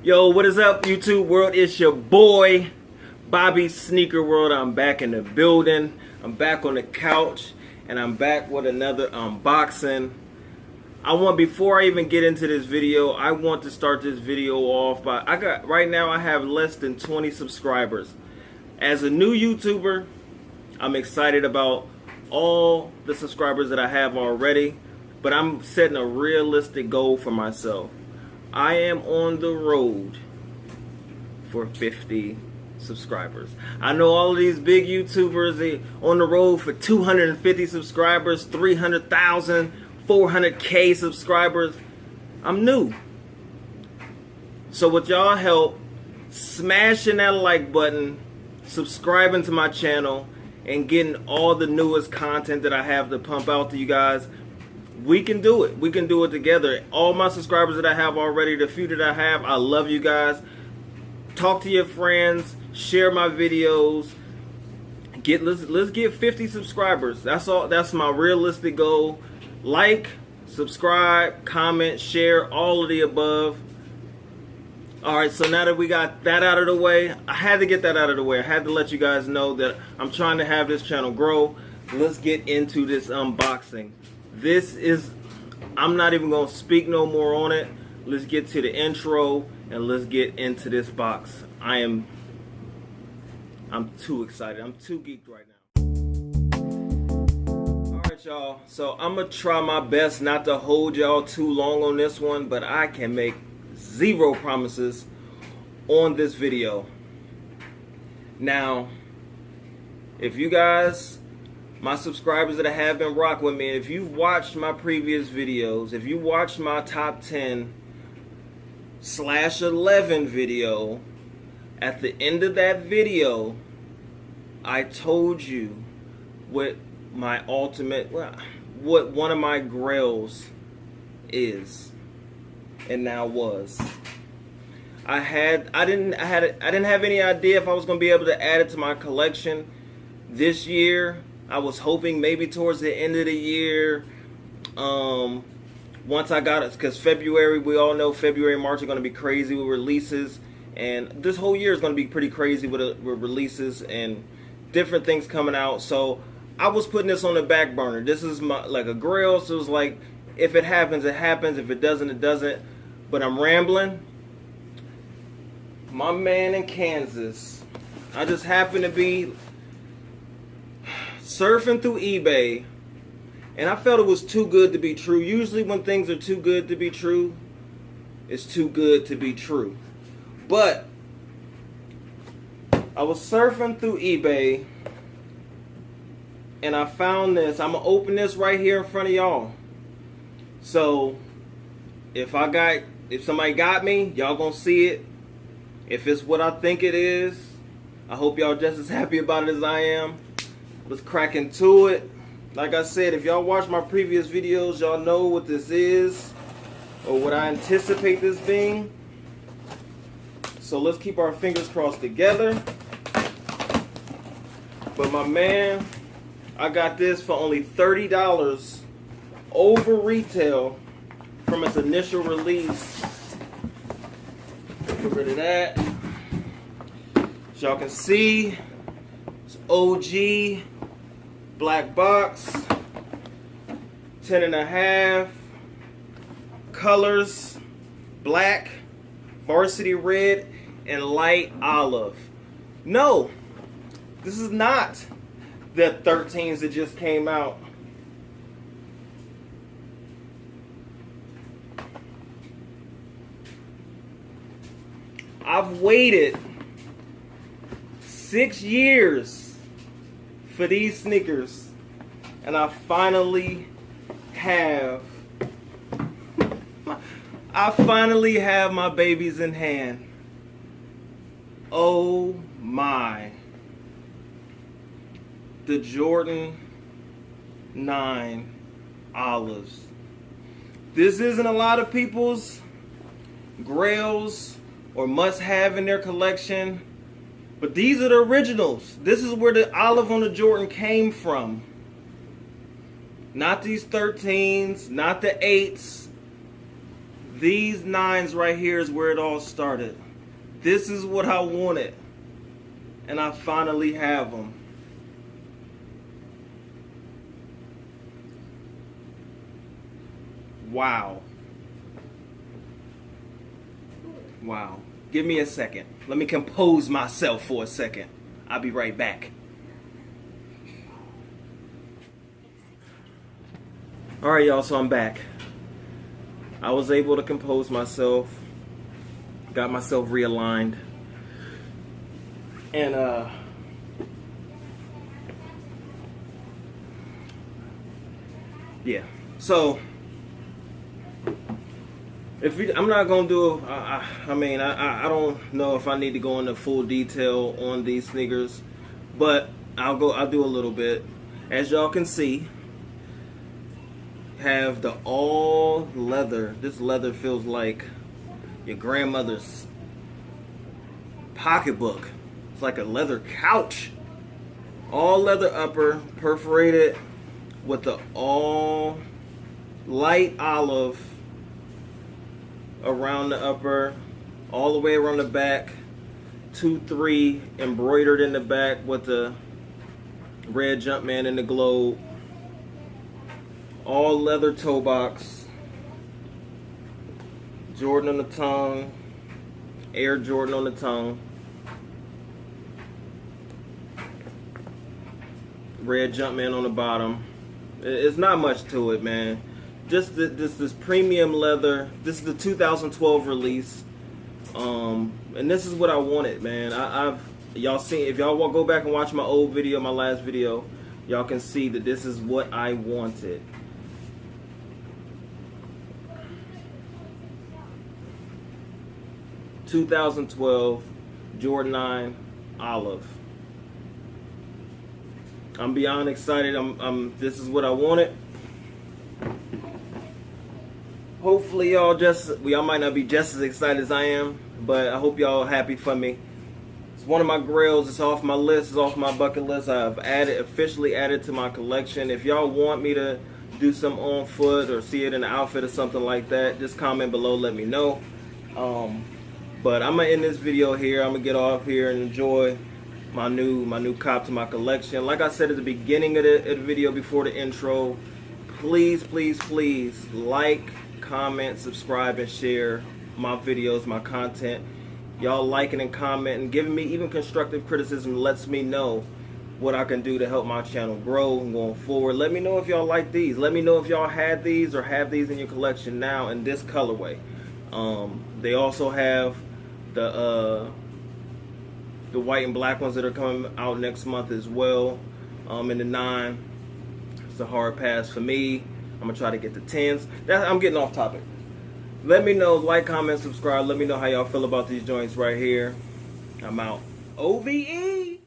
Yo, what is up, YouTube world? It's your boy, Bobby Sneaker World. I'm back in the building. I'm back on the couch, and I'm back with another unboxing. Before I even get into this video, I want to start this video off by, right now I have less than 20 subscribers. As a new YouTuber, I'm excited about all the subscribers that I have already, but I'm setting a realistic goal for myself. I am on the road for 50 subscribers. I know all of these big YouTubers, they on the road for 250 subscribers, 300,000, 400K subscribers. I'm new. So with y'all help, smashing that like button, subscribing to my channel, and getting all the newest content that I have to pump out to you guys, we can do it. We can do it together. All my subscribers that I have already, the few that I have, I love you guys. Talk to your friends, share my videos. Let's get 50 subscribers. That's all. That's my realistic goal. Like, subscribe, comment, share, all of the above. Alright, so now that we got that out of the way, I had to get that out of the way. I had to let you guys know that I'm trying to have this channel grow. Let's get into this unboxing. I'm not even going to speak no more on it. Let's get to the intro and let's get into this box. I'm too excited. I'm too geeked right now. Alright, y'all. So I'm going to try my best not to hold y'all too long on this one, but I can make zero promises on this video. Now, if you guys, my subscribers that have been rocking with me, if you've watched my previous videos, if you watched my top 10/11 video, at the end of that video, I told you what my ultimate, what one of my grails is, and now was. I didn't have any idea if I was going to be able to add it to my collection this year. I was hoping maybe towards the end of the year, once I got it, because February, we all know February and March are going to be crazy with releases, and this whole year is going to be pretty crazy with releases and different things coming out. So I was putting this on the back burner. This is like a grail, so it's like, if it happens, it happens. If it doesn't, it doesn't. But I'm rambling. My man in Kansas, I just happened to be surfing through eBay, and I felt it was too good to be true. Usually when things are too good to be true, it's too good to be true. But I was surfing through eBay, and I found this. I'm going to open this right here in front of y'all. So if somebody got me, y'all gonna see it. If it's what I think it is, I hope y'all just as happy about it as I am. Let's crack into it. Like I said, if y'all watch my previous videos, y'all know what this is, or what I anticipate this being. So let's keep our fingers crossed together. But my man, I got this for only $30 over retail from its initial release. Get rid of that. As y'all can see, it's OG black box, 10.5, colors, black, varsity red, and light olive. No, this is not the 13s that just came out. I've waited 6 years for these sneakers, and I finally have my babies in hand. Oh my. The Jordan 9 olives. This isn't a lot of people's grails or must have in their collection, but these are the originals. This is where the olive on the Jordan came from. Not these 13s, not the 8s. These 9s right here is where it all started. This is what I wanted, and I finally have them. Wow. Wow. Give me a second. Let me compose myself for a second. I'll be right back. Alright, y'all, so I'm back. I was able to compose myself. Got myself realigned. And, yeah. So, I'm not gonna do. I mean, I don't know if I need to go into full detail on these sneakers, but I'll do a little bit. As y'all can see, have the all leather. This leather feels like your grandmother's pocketbook. It's like a leather couch. All leather upper, perforated with the all light olive around the upper, all the way around the back, 2-3 embroidered in the back with the red Jumpman in the globe, all leather toe box, Jordan on the tongue, Air Jordan on the tongue, red Jumpman on the bottom. It's not much to it, man. Just this premium leather. This is the 2012 release, and this is what I wanted, man. Y'all seen, if y'all go back and watch my old video, my last video, y'all can see that this is what I wanted. (2012) Jordan 9 olive. I'm beyond excited. This is what I wanted. Hopefully y'all might not be just as excited as I am, but I hope y'all happy for me. It's one of my grails. It's off my list. It's off my bucket list. I've officially added to my collection. If y'all want me to do some on foot or see it in an outfit or something like that, just comment below, let me know. But I'm gonna end this video here. I'm gonna get off here and enjoy my new cop to my collection. Like I said at the beginning of the video before the intro, please like, comment, subscribe, and share my videos, my content. Y'all liking and commenting, giving me even constructive criticism lets me know what I can do to help my channel grow going forward. Let me know if y'all like these. Let me know if y'all had these or have these in your collection now in this colorway. They also have the white and black ones that are coming out next month as well. In the 9, it's a hard pass for me. I'm gonna try to get the 10s. I'm getting off topic. Let me know, like, comment, subscribe. Let me know how y'all feel about these joints right here. I'm out. OVE.